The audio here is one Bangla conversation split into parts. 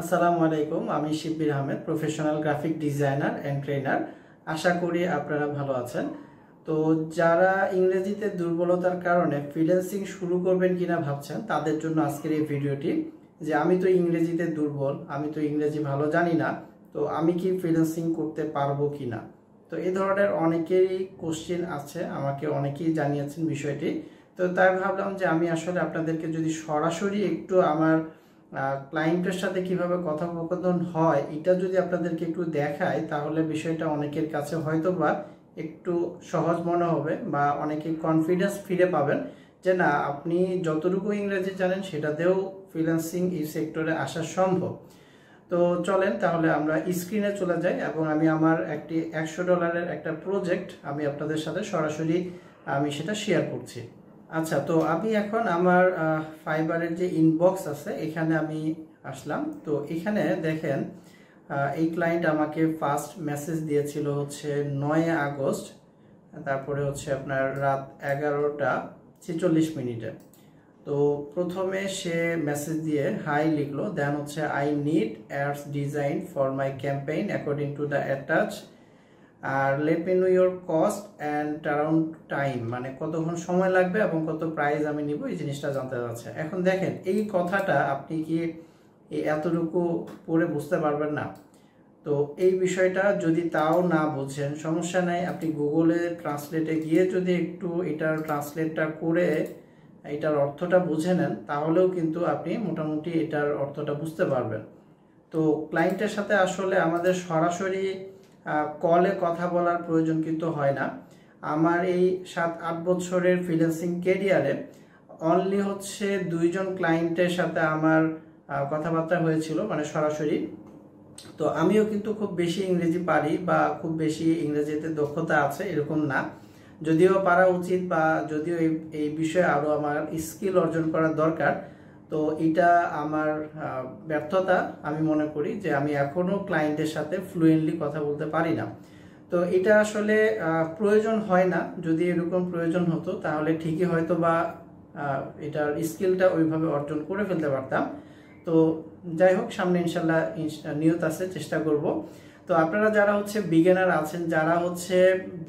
আসসালামু আলাইকুম, আমি Shibbir Ahmed, professional graphic designer and trainer. আশা করি আপনারা ভালো আছেন। তো যারা ইংরেজিতে দুর্বলতার কারণে ফ্রিল্যান্সিং শুরু করবেন কিনা ভাবছেন, তাদের জন্য আজকের এই ভিডিওটি। যে আমি তো ইংরেজিতে দুর্বল, আমি তো ইংরেজি ভালো জানি না, তো আমি কি ফ্রিল্যান্সিং করতে পারবো কিনা। তো এই ধরনের অনেকেরই কোশ্চেন আছে, আমাকে অনেকেই জানিয়েছেন বিষয়টি। তো তাই ভাবলাম যে আমি আসলে আপনাদেরকে যদি সরাসরি একটু আমার ক্লায়েন্টের সাথে কিভাবে কথোপকথন হয় এটা যদি আপনাদেরকে একটু দেখায়, তাহলে বিষয়টা অনেকের কাছে হয়তো বা একটু সহজ মনে হবে, বা অনেকে কনফিডেন্স ফিরে পাবেন যে না, আপনি যতটুকু ইংরেজি জানেন সেটাতেও ফ্রিল্যান্সিং এই সেক্টরে আসা সম্ভব। তো চলেন তাহলে আমরা স্ক্রিনে চলে যাই, এবং আমি আমার একটি $100 একটা প্রজেক্ট আমি আপনাদের সাথে সরাসরি আমি সেটা শেয়ার করছি। আচ্ছা, তো আমি এখন আমার ফাইবারের যে ইনবক্স আছে এখানে আমি আসলাম। তো এখানে দেখেন, এই ক্লায়েন্ট আমাকে ফার্স্ট মেসেজ দিয়েছিল হচ্ছে 9 আগস্ট, তারপরে হচ্ছে আপনার রাত 11টা 46 মিনিটে। তো প্রথমে সে মেসেজ দিয়ে হাই লিখলো, দেন হচ্ছে I need ads design for my campaign according to the attach, আর let me know your cost and around time, মানে কতক্ষণ সময় লাগবে এবং কত প্রাইস আমি নিব, এই জিনিসটা জানতে চাচ্ছে। এখন দেখেন, এই কথাটা আপনি কি এতটুকু পড়ে বুঝতে পারবেন না? তো এই বিষয়টা যদি তাও না বুঝেন, সমস্যা নাই, আপনি গুগলে ট্রান্সলেটে গিয়ে যদি একটু এটার ট্রান্সলেটটা করে এটার অর্থটা বুঝে নেন, তাহলেও কিন্তু আপনি মোটামুটি এটার অর্থটা বুঝতে পারবেন। তো ক্লায়েন্টের সাথে আসলে আমাদের সরাসরি কলে কথা বলার প্রয়োজন কিন্তু হয় না। আমার এই 7-8 বছরের ফ্রিল্যান্সিং ক্যারিয়ারে অনলি হচ্ছে 2জন ক্লায়েন্টের সাথে আমার কথাবার্তা হয়েছিল, মানে সরাসরি। তো আমিও কিন্তু খুব বেশি ইংরেজি পারি বা খুব বেশি ইংরেজিতে দক্ষতা আছে এরকম না, যদিও পারা উচিত, বা যদিও এই বিষয়ে আরও আমার স্কিল অর্জন করার দরকার। তো এটা আমার ব্যর্থতা, আমি মনে করি যে আমি এখনো ক্লায়েন্টের সাথে ফ্লুয়েন্টলি কথা বলতে পারি না। তো এটা আসলে প্রয়োজন হয় না, যদি এরকম প্রয়োজন হতো তাহলে ঠিকই হয়তো বা এটার স্কিলটা ওইভাবে অর্জন করে ফেলতে পারতাম। তো যাই হোক, সামনে ইনশাল্লাহ নিয়ত আছে, চেষ্টা করব। তো আপনারা যারা হচ্ছে বিগিনার আছেন, যারা হচ্ছে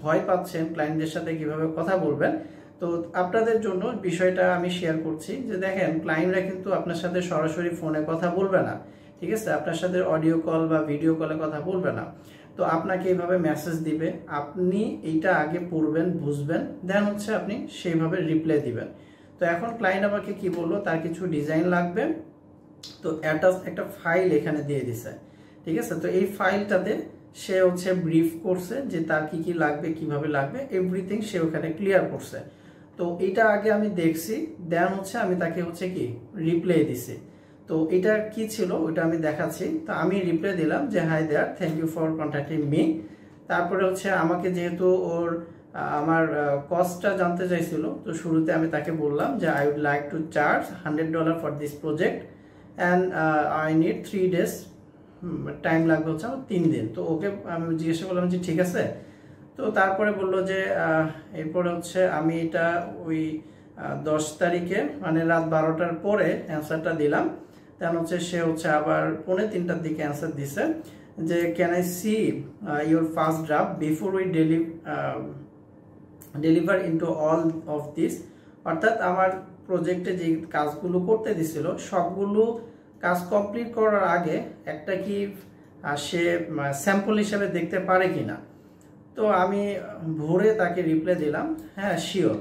ভয় পাচ্ছেন ক্লায়েন্টদের সাথে কিভাবে কথা বলবেন, তো আপনাদের জন্য বিষয়টা আমি শেয়ার করছি। যে দেখেন, ক্লায়েন্টরা কিন্তু আপনার সাথে সরাসরি ফোনে কথা বলবে না, ঠিক আছে? আপনার সাথে অডিও কল বা ভিডিও কলে কথা বলবে না। তো আপনাকে এইভাবে মেসেজ দিবে, আপনি এইটা আগে পড়বেন, বুঝবেন, দেন হচ্ছে আপনি সেইভাবে রিপ্লাই দিবেন। তো এখন ক্লায়েন্ট আমাকে কি বললো, তার কিছু ডিজাইন লাগবে, তো অ্যাটাচ একটা ফাইল এখানে দিয়ে দিছে, ঠিক আছে? তো এই ফাইলটাতে সে হচ্ছে ব্রিফ করছে যে তার কি কি লাগবে, কিভাবে লাগবে, এভরিথিং সে ওখানে ক্লিয়ার করছে। তো এটা আগে আমি দেখছি, দেন হচ্ছে আমি তাকে হচ্ছে কি রিপ্লাই দিছি। তো এটা কি ছিল ওটা আমি দেখাচ্ছি। তো আমি রিপ্লাই দিলাম যে hi there, thank you for contacting me. তারপরে হচ্ছে আমাকে যেহেতু ওর আমার কস্টটা জানতে চাইছিল, তো শুরুতে আমি তাকে বললাম যে I would like to charge $100 for this project and I need 3 days, time লাগবে হচ্ছে আমার 3 দিন। তো ওকে আমি জিজ্ঞাসা করলাম যে ঠিক আছে। তো তারপরে বললো যে এরপরে হচ্ছে আমি এটা ওই 10 তারিখে মানে রাত 12টার পরে অ্যান্সারটা দিলাম। তেমন হচ্ছে সে হচ্ছে আবার 2:45টার দিকে অ্যান্সার দিছে যে can I see your first draft before we deliver into all of this. অর্থাৎ আমার প্রজেক্টে যে কাজগুলো করতে দিছিল সবগুলো কাজ কমপ্লিট করার আগে একটা কি সে স্যাম্পল হিসেবে দেখতে পারে কিনা। তো আমি ভোরে তাকে রিপ্লাই দিলাম হ্যাঁ শিওর।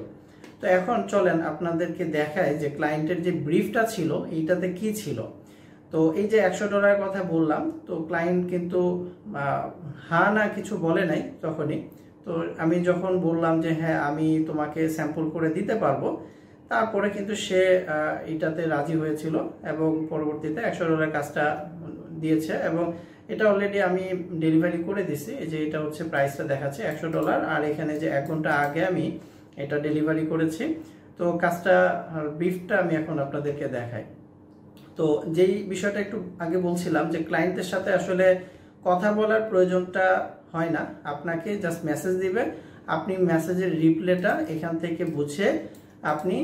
তো এখন চলেন আপনাদেরকে দেখায় যে ক্লায়েন্টের যে ব্রিফটা ছিল এইটাতে কি ছিল। তো এই যে $100 কথা বললাম, তো ক্লায়েন্ট কিন্তু হ্যাঁ না কিছু বলে নাই তখনই। তো আমি যখন বললাম যে হ্যাঁ আমি তোমাকে স্যাম্পল করে দিতে পারবো, তারপরে কিন্তু সে এটাতে রাজি হয়েছিল এবং পরবর্তীতে $100 কাজটা দিয়েছে, এবং এটা অলরেডি আমি ডেলিভারি করে দিছি। এই যে এটা হচ্ছে প্রাইসটা দেখাচ্ছে $100, আর এখানে যে 1 ঘন্টা আগে আমি এটা ডেলিভারি করেছি। তো কাজটা ব্রিফটা আমি এখন আপনাদেরকে দেখাই। তো যেই বিষয়টা একটু আগে বলছিলাম যে ক্লায়েন্টের সাথে আসলে কথা বলার প্রয়োজনটা হয় না, আপনাকে জাস্ট মেসেজ দিবে, আপনি মেসেজের রিপ্লাইটা এখান থেকে বুঝে আপনি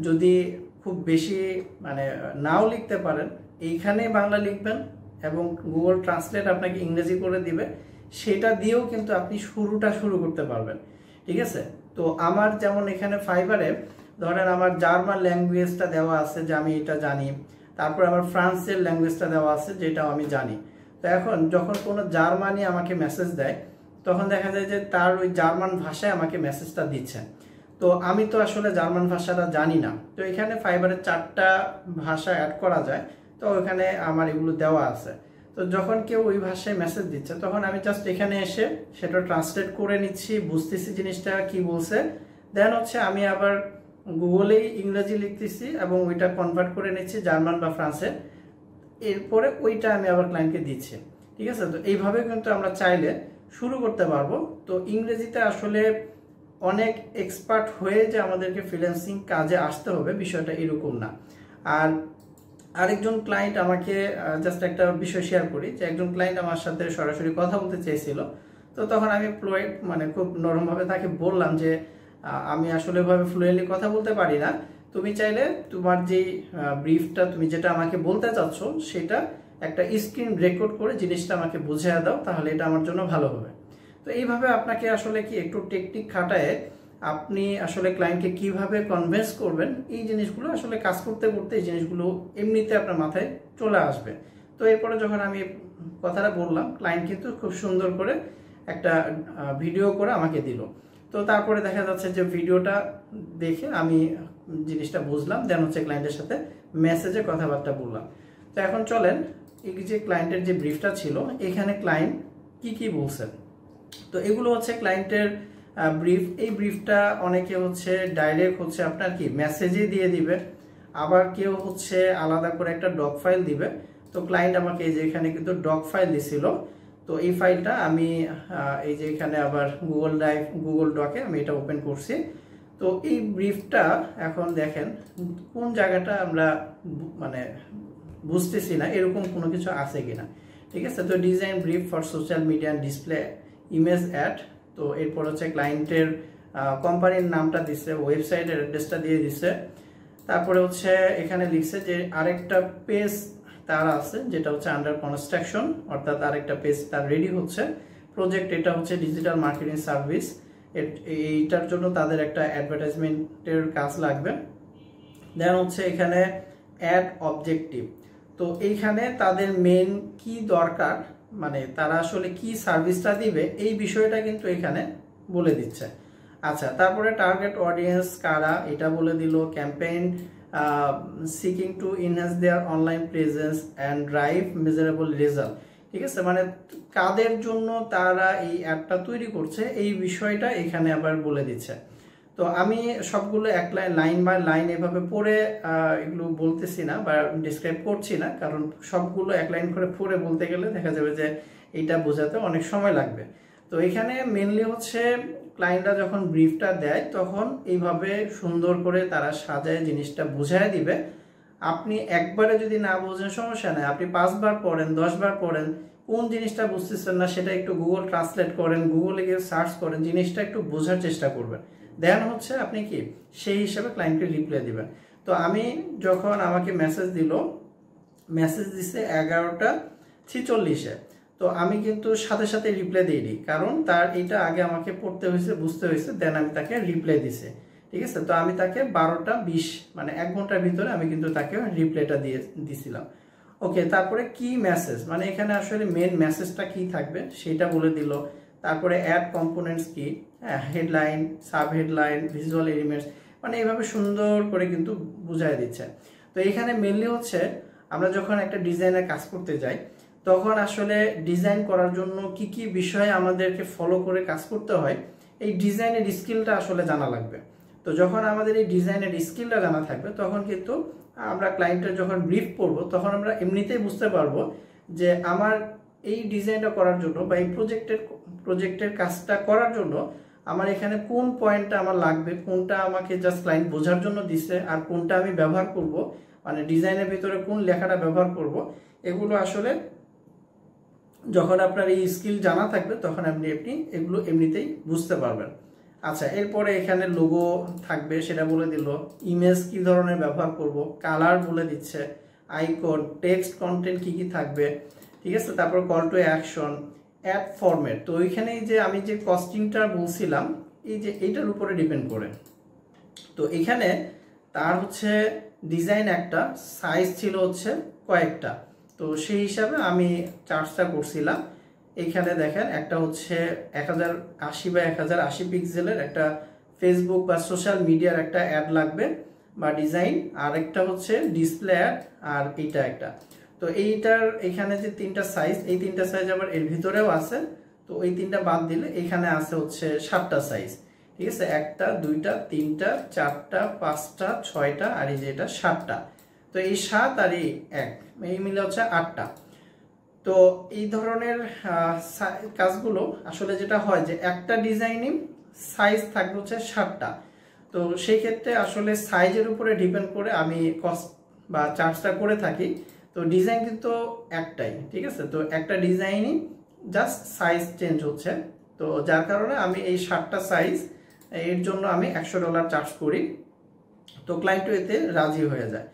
যদি খুব বেশি মানে নাও লিখতে পারেন এইখানে বাংলা লিখবেন, এবং গুগল ট্রান্সলেট আপনাকে ইংরেজি করে দিবে, সেটা দিয়েও কিন্তু আপনি শুরু করতে পারবেন। ঠিক আছে, তো আমার যেমন এখানে ফাইবারে ধরেন আমার জার্মান ল্যাঙ্গুয়েজটা দেওয়া আছে যে আমি এটা জানি, তারপর আমার ফ্রান্সের ল্যাঙ্গুয়েজটা দেওয়া আছে যেটাও আমি জানি। তো এখন যখন কোনো জার্মানি আমাকে মেসেজ দেয় তখন দেখা যায় যে তার ওই জার্মান ভাষায় আমাকে মেসেজটা দিচ্ছে। তো আমি তো আসলে জার্মান ভাষাটা জানি না, তো এখানে ফাইবারে 4টা ভাষা অ্যাড করা যায়, তো এখানে আমার এগুলো দেওয়া আছে। তো যখন কেউ ওই ভাষায় মেসেজ দিচ্ছে তখন আমি জাস্ট এখানে এসে সেটা ট্রান্সলেট করে নিচ্ছি, বুঝতেছি জিনিসটা কি বলছে, দেন হচ্ছে আমি আবার গুগলেই ইংরেজি লিখতেছি এবং ওইটা কনভার্ট করে নিচ্ছি জার্মান বা ফ্রান্সে, এরপরে ওইটা আমি আবার ক্লায়েন্টকে দিচ্ছি। ঠিক আছে, তো এইভাবে কিন্তু আমরা চাইলে শুরু করতে পারবো। তো ইংরেজিতে আসলে অনেক এক্সপার্ট হয়ে যে আমাদেরকে ফ্রিল্যান্সিং কাজে আসতে হবে বিষয়টা এরকম না। আর আরেকজন ক্লায়েন্ট আমাকে জাস্ট একটা বিষয় শেয়ার করি, যে একজন ক্লায়েন্ট আমার সাথে সরাসরি কথা বলতে চেয়েছিল। তো তখন আমি মানে খুব নরমভাবে তাকে বললাম যে আমি আসলে ভাবে ফ্লুয়েন্টলি কথা বলতে পারি না, তুমি চাইলে তোমার যেই ব্রিফটা তুমি যেটা আমাকে বলতে চাচ্ছ সেটা একটা স্ক্রিন রেকর্ড করে জিনিসটা আমাকে বুঝিয়ে দাও, তাহলে এটা আমার জন্য ভালো হবে। তো এইভাবে আপনাকে আসলে কি একটু টেকনিক খাটায় আপনি আসলে ক্লায়েন্টকে কিভাবে কনভিন্স করবেন, এই জিনিসগুলো আসলে কাজ করতে করতে এই জিনিসগুলো এমনিতে আপনার মাথায় চলে আসবে। তো এরপরে যখন আমি কথাটা বললাম, ক্লায়েন্ট কিন্তু খুব সুন্দর করে একটা ভিডিও করে আমাকে দিল। তো তারপরে দেখা যাচ্ছে যে ভিডিওটা দেখে আমি জিনিসটা বুঝলাম, দেন হচ্ছে ক্লায়েন্টের সাথে মেসেজে কথাবার্তা বললাম। তো এখন চলেন এই যে ক্লায়েন্টের যে ব্রিফটা ছিল এখানে ক্লায়েন্ট কি বলছেন। তো এগুলো হচ্ছে ক্লায়েন্টের ব্রিফ। এই ব্রিফটা অনেকে হচ্ছে ডাইরেক্ট হচ্ছে আপনার কি মেসেজে দিয়ে দিবে, আবার কেউ হচ্ছে আলাদা করে একটা ডক ফাইল দিবে। তো ক্লায়েন্ট আমাকে এই যে এখানে কিন্তু ডক ফাইল দিছিল, তো এই ফাইলটা আমি এই যে এখানে আবার গুগল ডকে আমি এটা ওপেন করছি। তো এই ব্রিফটা এখন দেখেন কোন জায়গাটা আমরা মানে বুঝতেছি না এরকম কোনো কিছু আছে কিনা। ঠিক আছে, তো design brief for social media display image ad. তো এরপর হচ্ছে ক্লায়েন্টের কোম্পানির নামটা দিচ্ছে, ওয়েবসাইটের অ্যাড্রেসটা দিয়ে দিচ্ছে। তারপরে হচ্ছে এখানে লিখছে যে আরেকটা পেজ তার আছে যেটা হচ্ছে আন্ডার কনস্ট্রাকশন, অর্থাৎ আরেকটা পেজ তার রেডি হচ্ছে প্রজেক্ট। এটা হচ্ছে ডিজিটাল মার্কেটিং সার্ভিস, এইটার জন্য তাদের একটা অ্যাডভার্টাইজমেন্টের কাজ লাগবে। দেন হচ্ছে এখানে অ্যাড অবজেক্টিভ। তো এইখানে তাদের মেন কি দরকার, মানে তারা আসলে কি সার্ভিসটা দিবে এই বিষয়টা কিন্তু এখানে বলে দিচ্ছে। আচ্ছা, তারপরে টার্গেট অডিয়েন্স কারা এটা বলে দিল, campaign seeking to enhance there online presence and drive measurable result. ঠিক আছে, মানে কাদের জন্য তারা এই অ্যাপটা তৈরি করছে এই বিষয়টা এখানে আবার বলে দিচ্ছে। তো আমি সবগুলো এক লাইন বাই লাইন এভাবে পড়ে এগুলো বলতেছি না বা ডিসক্রাইব করছি না, কারণ সবগুলো এক লাইন করে পড়ে বলতে গেলে দেখা যাবে যে এইটা বোঝাতে অনেক সময় লাগবে। তো এখানে মেনলি হচ্ছে ক্লায়েন্টরা যখন ব্রিফটা দেয় তখন এইভাবে সুন্দর করে তারা সাজায় জিনিসটা বুঝায় দিবে। আপনি একবারে যদি না বোঝেন সমস্যা নেই, আপনি 5 বার পড়েন 10 বার পড়েন, কোন জিনিসটা বুঝতেছেন না সেটা একটু গুগল ট্রান্সলেট করেন, গুগলে গিয়ে সার্চ করেন, জিনিসটা একটু বোঝার চেষ্টা করবেন। দেন হচ্ছে আপনি কি সেই হিসাবে ক্লায়েন্টকে রিপ্লাই দিবেন। তো আমি যখন আমাকে মেসেজ দিছে 11টা 46-এ, তো আমি কিন্তু সাথে সাথে রিপ্লাই দিইনি, কারণ তার এটা আগে আমাকে পড়তে হয়েছে বুঝতে হয়েছে, দেন আমি তাকে রিপ্লাই দিছি। ঠিক আছে, তো আমি তাকে 12টা 20 মানে 1 ঘন্টার ভিতরে আমি কিন্তু তাকে রিপ্লাইটা দিছিলাম। ওকে, তারপরে কি মেসেজ, মানে এখানে আসলে মেন মেসেজটা কি থাকবে সেটা বলে দিল। তারপরে অ্যাড কম্পোনেন্টস কি, headline, sub headline, visual elements, মানে এইভাবে সুন্দর করে কিন্তু বুঝাই দিচ্ছে। তো এখানে মেনলি হচ্ছে আমরা যখন একটা ডিজাইনের কাজ করতে যাই তখন আসলে ডিজাইন করার জন্য কি কি বিষয় আমাদেরকে ফলো করে কাজ করতে হয়, এই ডিজাইনের স্কিলটা আসলে জানা লাগবে। তো যখন আমাদের এই ডিজাইনের স্কিলটা জানা থাকবে তখন কিন্তু আমরা ক্লায়েন্টের যখন ব্রিফ পড়বো তখন আমরা এমনিতেই বুঝতে পারবো যে আমার এই ডিজাইনটা করার জন্য বা এই প্রজেক্টের কাজটা করার জন্য আমার এখানে কোন পয়েন্টটা আমার লাগবে, কোনটা আমাকে জাস্ট ক্লায়েন্ট বোঝার জন্য দিচ্ছে, আর কোনটা আমি ব্যবহার করব, মানে ডিজাইনের ভিতরে কোন লেখাটা ব্যবহার করব, এগুলো আসলে যখন আপনার এই স্কিল জানা থাকবে তখন আপনি এগুলো এমনিতেই বুঝতে পারবেন। আচ্ছা, এরপরে এখানে লোগো থাকবে সেটা বলে দিল, ইমেজ কি ধরনের ব্যবহার করব, কালার বলে দিচ্ছে, আইকন, টেক্সট কন্টেন্ট কি থাকবে। ঠিক আছে। তারপর call to action, ad format. তো ওইখানে যে আমি যে কস্টিংটা বলছিলাম এই যে এইটার উপরে ডিপেন্ড করে। তো এখানে তার হচ্ছে ডিজাইন একটা, সাইজ ছিল হচ্ছে কয়েকটা, তো সেই হিসাবে আমি চার্জটা করছিলাম। এইখানে দেখেন একটা হচ্ছে 1080 বা 1080 পিক্সেলের একটা ফেসবুক বা সোশ্যাল মিডিয়ার একটা অ্যাড লাগবে বা ডিজাইন, আর একটা হচ্ছে ডিসপ্লে অ্যাড, আর এইটা একটা। তো এইটার এখানে যে তিনটা সাইজ, এই তিনটা সাইজ আবার এর ভিতরেও আছে। তো ওই তিনটা বাদ দিলে এখানে আছে হচ্ছে 7টা সাইজ, ঠিক আছে। একটা, দুইটা, তিনটা, চারটা, পাঁচটা, ছয়টা, আর এই যে এটা 7টা। তো এই 7 আর এই 1 এই মিলে হচ্ছে 8টা। তো এই ধরনের কাজগুলো আসলে যেটা হয় যে একটা ডিজাইনিং সাইজ থাকবে হচ্ছে 7টা। তো সেই ক্ষেত্রে আসলে সাইজের উপরে ডিপেন্ড করে আমি কস্ট বা চার্জটা করে থাকি। তো ডিজাইন কিন্তু একটাই, ঠিক আছে। তো একটা ডিজাইনই জাস্ট সাইজ চেঞ্জ হচ্ছে। তো যার কারণে আমি এই 7টা সাইজ এর জন্য আমি $100 চার্জ করি। তো ক্লায়েন্টও এতে রাজি হয়ে যায়।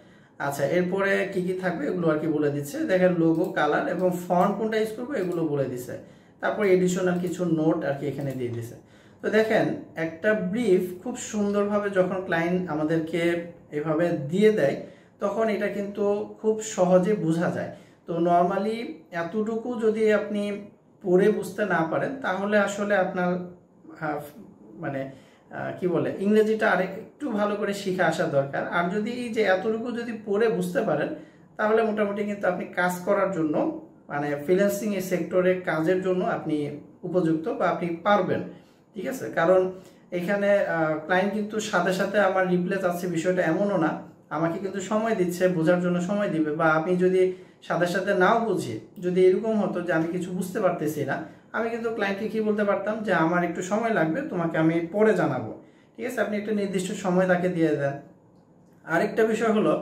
আচ্ছা, এরপরে কি কি থাকবে এগুলো আর কি বলে দিচ্ছে। দেখেন লোগো, কালার এবং ফন্ট কোনটা ইউজ করবো এগুলো বলে দিচ্ছে। তারপর এডিশনাল কিছু নোট আর কি এখানে দিয়ে দিছে। তো দেখেন একটা ব্রিফ খুব সুন্দরভাবে যখন ক্লায়েন্ট আমাদেরকে এভাবে দিয়ে দেয় তখন এটা কিন্তু খুব সহজে বোঝা যায়। তো নর্মালি এতটুকু যদি আপনি পড়ে বুঝতে না পারেন তাহলে আসলে আপনার মানে কি বলে ইংরেজিটা আর একটু ভালো করে শিখে আসা দরকার। আর যদি এই যে এতটুকু যদি পড়ে বুঝতে পারেন তাহলে মোটামুটি কিন্তু আপনি কাজ করার জন্য মানে ফ্রিল্যান্সিং এই সেক্টরে কাজের জন্য আপনি উপযুক্ত বা আপনি পারবেন, ঠিক আছে। কারণ এখানে ক্লায়েন্ট কিন্তু সাথে সাথে আমার রিপ্লেস আছে বিষয়টা এমনও না, আমাকে কিন্তু সময় দিচ্ছে, বোঝার জন্য সময় দিবে। বা আমি যদি সাথে সাথে নাও বুঝি, যদি এরকম হতো যে আমি কিছু বুঝতে পারতেছি না, আমি কিন্তু ক্লায়েন্টকে কি বলতে পারতাম যে আমার একটু সময় লাগবে, তোমাকে আমি পরে জানাবো, ঠিক আছে। আপনি একটা নির্দিষ্ট সময় তাকে দিয়ে দেন। আরেকটা বিষয় হলো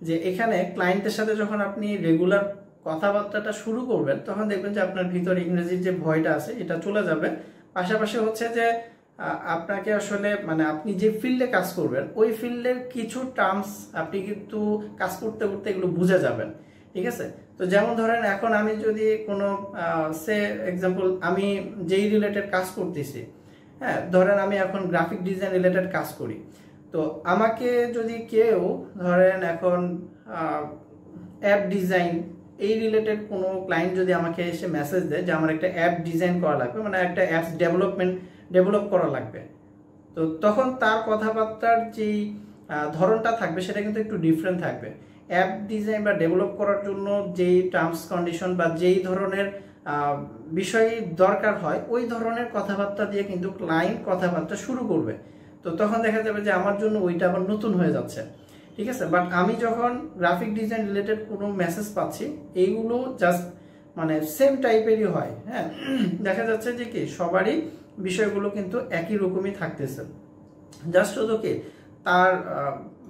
যে এখানে ক্লায়েন্টের সাথে যখন আপনি রেগুলার কথাবার্তাটা শুরু করবেন তখন দেখবেন যে আপনার ভিতরে ইংরেজির যে ভয়টা আছে এটা চলে যাবে। পাশাপাশি হচ্ছে যে আপনাকে আসলে মানে আপনি যে ফিল্ডে কাজ করবেন ওই ফিল্ডের কিছু টার্মস আপনি কিন্তু কাজ করতে করতে এগুলো বুঝে যাবেন, ঠিক আছে। তো যেমন ধরেন এখন আমি যদি কোনো সে এক্সাম্পল আমি যেই রিলেটেড কাজ করতেছি, হ্যাঁ ধরেন আমি এখন গ্রাফিক ডিজাইন রিলেটেড কাজ করি। তো আমাকে যদি কেউ ধরেন এখন অ্যাপ ডিজাইন এই রিলেটেড কোনো ক্লায়েন্ট যদি আমাকে এসে মেসেজ দেয় যে আমার একটা অ্যাপ ডিজাইন করা লাগবে, মানে একটা অ্যাপস ডেভেলপ করা লাগবে, তো তখন তার কথাবার্তার যেই ধরনটা থাকবে সেটা কিন্তু একটু ডিফারেন্ট থাকবে। অ্যাপ ডিজাইন বা ডেভেলপ করার জন্য যেই টার্মস কন্ডিশন বা যেই ধরনের বিষয় দরকার হয় ওই ধরনের কথাবার্তা দিয়ে কিন্তু ক্লায়েন্ট কথাবার্তা শুরু করবে। তো তখন দেখা যাবে যে আমার জন্য ওইটা আবার নতুন হয়ে যাচ্ছে, ঠিক আছে। বাট আমি যখন গ্রাফিক ডিজাইন রিলেটেড কোনো মেসেজ পাচ্ছি এইগুলো জাস্ট মানে সেম টাইপেরই হয়, হ্যাঁ দেখা যাচ্ছে যে কি সবারই বিষয়গুলো কিন্তু একই রকমই থাকতেছে। জাস্ট শুধু কি তার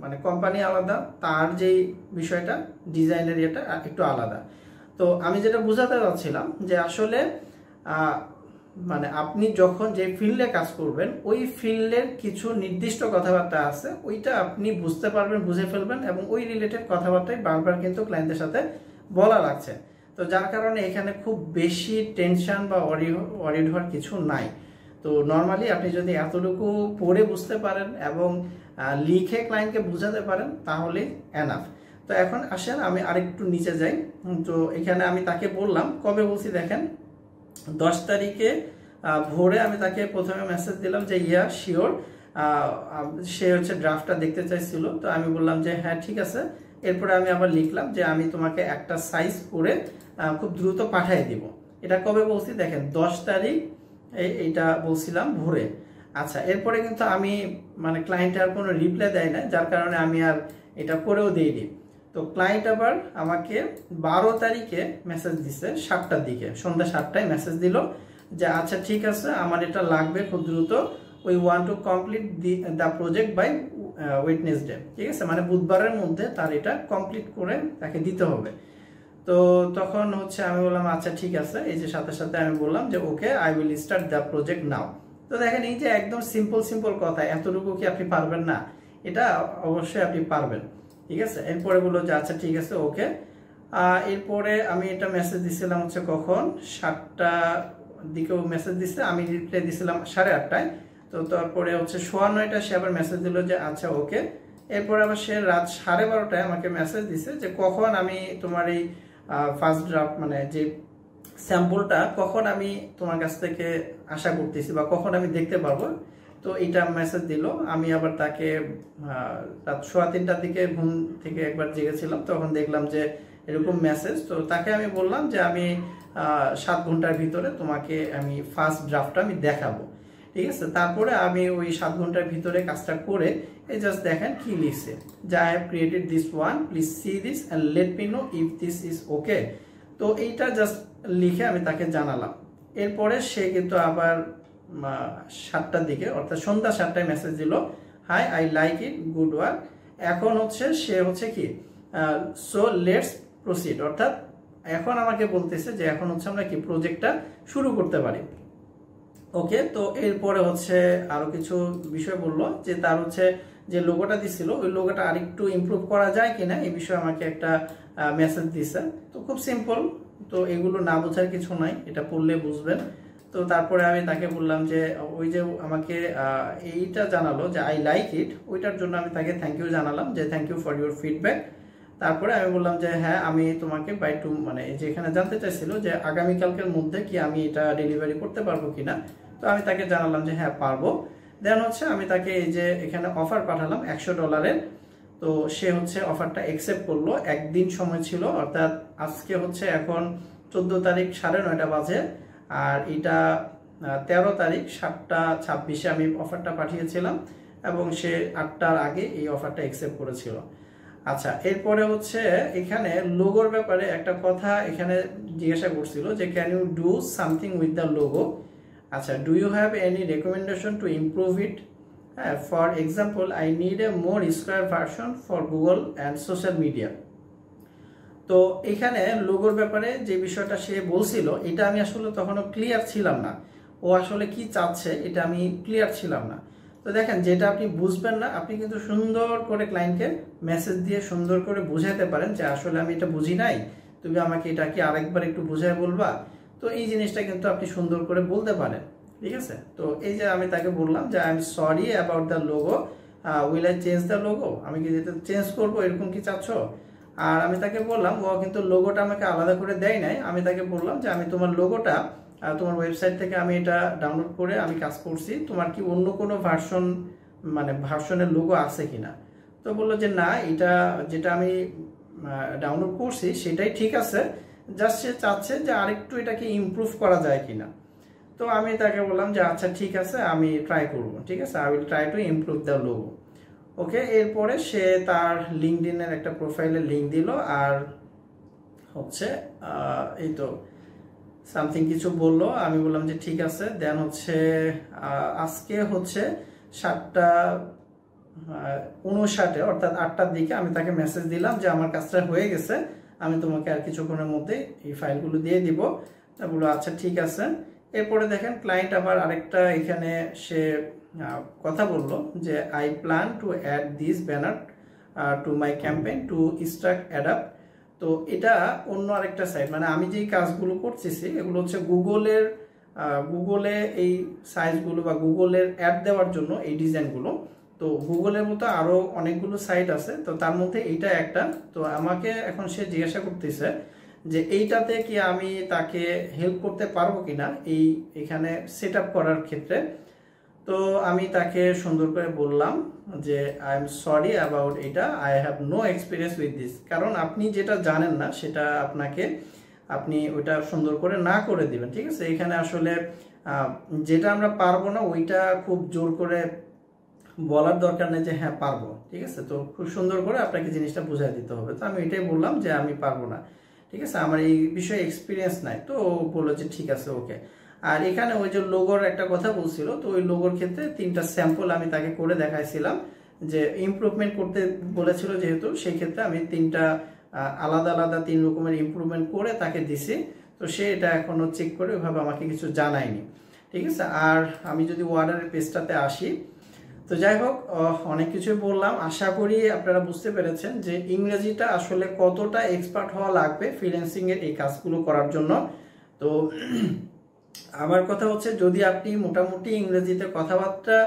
মানে কোম্পানি আলাদা, তার যেই বিষয়টা ডিজাইনের এটা একটু আলাদা। তো আমি যেটা বোঝাতে চাচ্ছিলাম যে আসলে মানে আপনি যখন যে ফিল্ডে কাজ করবেন ওই ফিল্ডের কিছু নির্দিষ্ট কথাবার্তা আছে, ওইটা আপনি বুঝতে পারবেন, বুঝে ফেলবেন এবং ওই রিলেটেড কথাবার্তাই বারবার কিন্তু ক্লায়েন্টের সাথে বলা লাগছে। তো যার কারণে এখানে খুব বেশি টেনশন বা ওয়ারিড হওয়ার কিছু নাই। তো নর্মালি আপনি যদি এতটুকু পড়ে বুঝতে পারেন এবং লিখে ক্লায়েন্টকে বুঝাতে পারেন তাহলে এনাফ। তো এখন আসেন আমি আরেকটু নিচে যাই। তো এখানে আমি তাকে বললাম, কবে বলছি দেখেন 10 তারিখে ভোরে আমি তাকে প্রথমে মেসেজ দিলাম যে ইয়া শিওর, সে হচ্ছে ড্রাফটটা দেখতে চাইছিল। তো আমি বললাম যে হ্যাঁ ঠিক আছে। এরপরে আমি আবার লিখলাম যে আমি তোমাকে একটা সাইজ করে খুব দ্রুত পাঠিয়ে দিব। এটা কবে বলছি দেখেন 10 তারিখ এইটা বলছিলাম ভোরে। আচ্ছা, এরপরে কিন্তু আমি মানে ক্লায়েন্ট আর কোনো রিপ্লাই দেয় না, যার কারণে আমি আর এটা করেও দিইনি। তো ক্লায়েন্ট আবার আমাকে 12 তারিখে মেসেজ দিছে 7টার দিকে, সন্ধ্যা 7টায় মেসেজ দিল যে আচ্ছা ঠিক আছে আমার এটা লাগবে খুব দ্রুত, we want to complete the project by Wednesday, ঠিক আছে, মানে বুধবারের মধ্যে তার এটা কমপ্লিট করে তাকে দিতে হবে। তো তখন হচ্ছে আমি বললাম আচ্ছা ঠিক আছে, এই যে সাথে সাথে আমি বললাম যে okay I will start the project now. তো দেখেন এই যে একদম সিম্পল কথা, এতটুকু কি আপনি পারবেন না? এটা অবশ্যই আপনি পারবেন, ঠিক আছে। এরপরে বললো যে আচ্ছা ঠিক আছে ওকে এরপরে আমি এটা মেসেজ দিছিলাম হচ্ছে কখন 7টা দিকেও মেসেজ দিছে, আমি রিপ্লাই দিছিলাম 8:30টায়। তো তারপরে হচ্ছে 9:15টায় সে আবার মেসেজ দিল যে আচ্ছা ওকে। এরপরে আবার সে রাত 12:30টায় আমাকে মেসেজ দিছে যে কখন আমি তোমার এই ফার্স্ট ড্রাফট মানে যে স্যাম্পলটা কখন আমি তোমার কাছ থেকে আশা করতেছি বা কখন আমি দেখতে পারবো। তো এইটা মেসেজ দিল। আমি আবার তাকে রাত 3:15টার দিকে ঘুম থেকে একবার জেগেছিলাম, তখন দেখলাম যে এরকম মেসেজ। তো তাকে আমি বললাম যে আমি 7 ঘন্টার ভিতরে তোমাকে আমি ফার্স্ট ড্রাফটটা আমি দেখাবো, ঠিক আছে। তারপরে আমি ওই 7 ঘন্টার ভিতরে কাজটা করে এই জাস্ট দেখেন কি লিখছে যে I have created this one, please see this and let me know if this is okay. তো এইটা জাস্ট লিখে আমি তাকে জানালাম। এরপরে সে কিন্তু আবার 7টার দিকে অর্থাৎ সন্ধ্যা 7টায় মেসেজ দিল, hi I like it, good work. এখন হচ্ছে সে হচ্ছে কি সো লেটস প্রসিড, অর্থাৎ এখন আমাকে বলতেছে যে এখন হচ্ছে আমরা কি প্রজেক্টটা শুরু করতে পারি। ওকে। তো এরপরে হচ্ছে আরো কিছু বিষয় বললো যে তার হচ্ছে যে লোগোটা দিছিল ওই লোগোটা আরেকটু ইমপ্রুভ করা যায় কিনা এই বিষয়ে আমাকে একটা মেসেজ দিছে। তো খুব সিম্পল, তো এগুলো না বোঝার কিছু নাই, এটা পড়লে বুঝবেন। তো তারপরে আমি তাকে বললাম যে ওই যে আমাকে এইটা জানালো যে আই লাইক ইট, ওইটার জন্য আমি তাকে থ্যাংক ইউ জানালাম যে thank you for your feedback. তারপরে আমি বললাম যে হ্যাঁ আমি তোমাকে বাই টু মানে যেখানে জানতে চাইছিল যে আগামীকালকের মধ্যে কি আমি এটা ডেলিভারি করতে পারবো কিনা। তো আমি তাকে জানালাম যে হ্যাঁ পারবো। দেন হচ্ছে আমি তাকে এই যে এখানে অফার পাঠালাম $100। তো সে হচ্ছে অফারটা অ্যাকসেপ্ট করলো। একদিন সময় ছিল, অর্থাৎ আজকে হচ্ছে এখন 14 তারিখ 9:30 বাজে, আর এটা 13 তারিখ 7:26 আমি অফারটা পাঠিয়েছিলাম এবং সে 8টার আগে এই অফারটা অ্যাকসেপ্ট করেছিল। আচ্ছা, এরপরে হচ্ছে এখানে লোগোর ব্যাপারে একটা কথা এখানে জিজ্ঞাসা করছিল যে can you do something with the logo. আচ্ছা, do you have any recommendation to improve it? হ্যাঁ, for example I need a more square version for Google and social media. তো এখানে লোগোর ব্যাপারে যে বিষয়টা সে বলছিল এটা আমি আসলে তখনও ক্লিয়ার ছিলাম না, ও আসলে কি চাচ্ছে এটা আমি ক্লিয়ার ছিলাম না। তো দেখেন, যেটা আপনি বুঝবেন না আপনি কিন্তু সুন্দর করে ক্লায়েন্টকে মেসেজ দিয়ে সুন্দর করে বুঝাতে পারেন যে আসলে আমি এটা বুঝি নাই, তুমি আমাকে এটা কি আরেকবার একটু বুঝায় বলবা। তো এই জিনিসটা কিন্তু আপনি সুন্দর করে বলতে পারেন, ঠিক আছে। তো এই যে আমি তাকে বললাম যে I am sorry about the logo, will I change the logo, আমি কি যেটা চেঞ্জ করবো এরকম কি চাচ্ছ। আর আমি তাকে বললাম, ও কিন্তু লোগোটা আমাকে আলাদা করে দেয় নাই, আমি তাকে বললাম যে আমি তোমার লোগোটা তোমার ওয়েবসাইট থেকে আমি এটা ডাউনলোড করে আমি কাজ করছি, তোমার কি অন্য কোনো ভার্সন মানে ভার্সনের লোগো আছে কিনা। তো বললো যে না, এটা যেটা আমি ডাউনলোড করছি সেটাই ঠিক আছে, জাস্ট সে চাচ্ছে যে আরেকটু এটাকে ইমপ্রুভ করা যায় কিনা। তো আমি তাকে বললাম যে আচ্ছা ঠিক আছে, আমি ট্রাই করব, ঠিক আছে, I will try to improve the logo. Okay. এরপরে সে তার লিঙ্কডইনের একটা প্রোফাইলের লিঙ্ক দিল আর হচ্ছে এই তো সামথিং কিছু বললো, আমি বললাম যে ঠিক আছে। দেন হচ্ছে আজকে হচ্ছে 7:59 অর্থাৎ 8টার দিকে আমি তাকে মেসেজ দিলাম যে আমার কাজটা হয়ে গেছে, আমি তোমাকে আর কিছুক্ষণের মধ্যে এই ফাইলগুলো দিয়ে দিব। তা বললো আচ্ছা ঠিক আছে। এরপরে দেখেন ক্লায়েন্ট আবার আরেকটা এখানে সে কথা বললো যে I plan to add this banner to my campaign to start adapt. তো এটা অন্য আরেকটা সাইট, মানে আমি যেই কাজগুলো করতেছি এগুলো হচ্ছে গুগলে এই সাইজগুলো বা গুগলের অ্যাড দেওয়ার জন্য এই ডিজাইনগুলো। তো গুগলের মতো আরো অনেকগুলো সাইট আছে, তো তার মধ্যে এইটা একটা। তো আমাকে এখন সে জিজ্ঞাসা করতেছে যে এইটাতে কি আমি তাকে হেল্প করতে পারবো কিনা এখানে সেট আপ করার ক্ষেত্রে। তো আমি তাকে সুন্দর করে বললাম যে আই এম সরি অ্যাবাউট এটা, I have no experience with this. কারণ আপনি যেটা জানেন না সেটা আপনি ওইটা সুন্দর করে না করে দিবেন, ঠিক আছে। এখানে আসলে যেটা আমরা পারবো না ওইটা খুব জোর করে বলার দরকার নেই যে হ্যাঁ পারবো, ঠিক আছে। তো খুব সুন্দর করে আপনাকে জিনিসটা বুঝাই দিতে হবে। তো আমি এটাই বললাম যে আমি পারবো না, ঠিক আছে, আমার এই বিষয়ে এক্সপিরিয়েন্স নাই। তো বললো যে ঠিক আছে ওকে। আর এখানে ওই যে লোগোর একটা কথা বলছিল, তো ওই লোগোর ক্ষেত্রে 3টা স্যাম্পল আমি তাকে করে দেখাইছিলাম যে ইমপ্রুভমেন্ট করতে বলেছিল, যেহেতু সেই ক্ষেত্রে আমি 3টা আলাদা আলাদা 3 রকমের ইমপ্রুভমেন্ট করে তাকে দিছি। তো সে এটা এখনো চেক করে ওইভাবে আমাকে কিছু জানায়নি, ঠিক আছে। আর আমি যদি অর্ডারের পেজটাতে আসি, তো যাই হোক, অনেক কিছুই বললাম, আশা করি আপনারা বুঝতে পেরেছেন যে ইংরেজিটা আসলে কতটা এক্সপার্ট হওয়া লাগবে ফ্রিল্যান্সিং এর এই কাজগুলো করার জন্য। তো আমার কথা হচ্ছে, যদি আপনি মোটামুটি ইংরেজিতে কথাবার্তা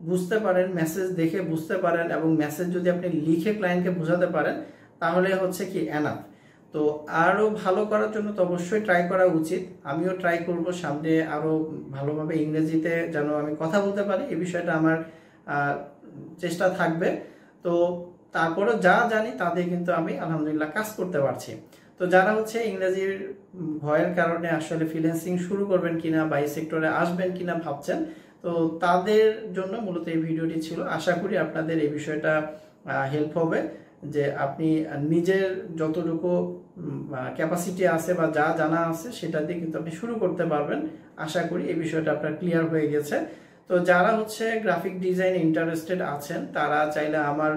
বুঝতে পারেন, মেসেজ দেখে বুঝতে পারেন, এবং মেসেজ যদি আপনি লিখে ক্লায়েন্টকে বোঝাতে পারেন, তাহলে হচ্ছে কি এনাফ। তো আরও ভালো করার জন্য তো অবশ্যই ট্রাই করা উচিত। আমিও ট্রাই করব সামনে আরও ভালোভাবে ইংরেজিতে যেন আমি কথা বলতে পারি, এই বিষয়টা আমার চেষ্টা থাকবে। তো তারপরে যা জানি তাতে কিন্তু আমি আলহামদুলিল্লাহ কাজ করতে পারছি। তো যারা হচ্ছে ইংরেজির ভয়ের কারণে আসলে ফ্রিল্যান্সিং শুরু করবেন কিনা বা এই সেক্টরে আসবেন কিনা ভাবছেন, তো তাদের জন্য মূলত এই ভিডিওটি ছিল। আশা করি আপনাদের এই বিষয়টা হেল্প হবে, যে আপনি নিজের যতটুকু ক্যাপাসিটি আছে বা যা জানা আছে সেটা দিয়ে কিন্তু আপনি শুরু করতে পারবেন। আশা করি এই বিষয়টা আপনার ক্লিয়ার হয়ে গেছে। তো যারা হচ্ছে গ্রাফিক ডিজাইন ইন্টারেস্টেড আছেন, তারা চাইলে আমার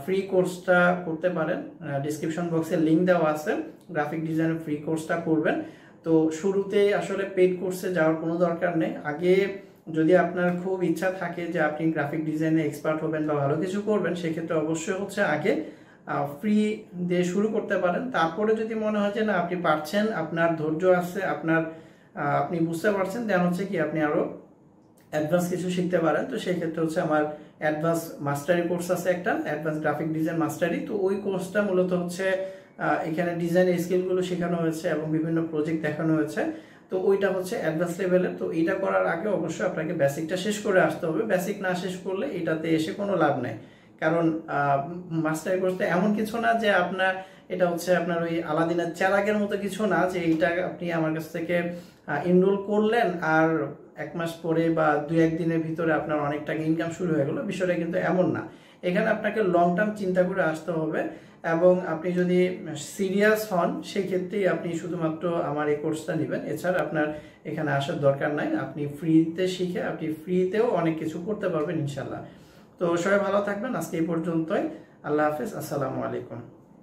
ফ্রি কোর্সটা করতে পারেন। ডিসক্রিপশন বক্সে লিঙ্ক দেওয়া আছে, গ্রাফিক ডিজাইনের ফ্রি কোর্সটা করবেন। তো শুরুতে আসলে পেইড কোর্সে যাওয়ার কোনো দরকার নেই। আগে যদি আপনার খুব ইচ্ছা থাকে যে আপনি গ্রাফিক ডিজাইনে এক্সপার্ট হবেন বা ভালো কিছু করবেন, সেক্ষেত্রে অবশ্যই হচ্ছে আগে ফ্রি দিয়ে শুরু করতে পারেন। তারপরে যদি মনে হয় যে না আপনি পারছেন, আপনার ধৈর্য আছে, আপনি বুঝতে পারছেন, দেন হচ্ছে কি আপনি আরো অ্যাডভান্স কিছু শিখতে পারেন। তো সেই ক্ষেত্রে হচ্ছে আমার অ্যাডভান্স মাস্টারি কোর্স আছে একটা, অ্যাডভান্স গ্রাফিক ডিজাইন মাস্টারি। তো ওই কোর্সটা মূলত হচ্ছে এখানে ডিজাইনের স্কিলগুলো শেখানো হয়েছে এবং বিভিন্ন প্রজেক্ট দেখানো হয়েছে। তো ওইটা হচ্ছে অ্যাডভান্স লেভেলের। তো এইটা করার আগে অবশ্যই আপনাকে বেসিকটা শেষ করে আসতে হবে। বেসিক না শেষ করলে এটাতে এসে কোনো লাভ নাই। কারণ মাস্টারি কোর্সটা এমন কিছু না যে আপনার এটা হচ্ছে আপনার ওই আলাদিনের চেরাগের মতো কিছু না, যে এইটা আপনি আমার কাছ থেকে এনরোল করলেন আর 1 মাস পরে বা 2-1 দিনের ভিতরে আপনার অনেক টাকা ইনকাম শুরু হয়ে গেল। বিষয়টা কিন্তু এমন না। এখানে আপনাকে লং টার্ম চিন্তা করে আসতে হবে, এবং আপনি যদি সিরিয়াস হন সেই ক্ষেত্রেই আপনি শুধুমাত্র আমার এই কোর্সটা নেবেন। এছাড়া আপনার এখানে আসার দরকার নাই। আপনি ফ্রিতে শিখে আপনি ফ্রিতেও অনেক কিছু করতে পারবেন ইনশাল্লাহ। তো সবাই ভালো থাকবেন। আজকে এই পর্যন্তই। আল্লাহ হাফেজ। আসসালামু আলাইকুম।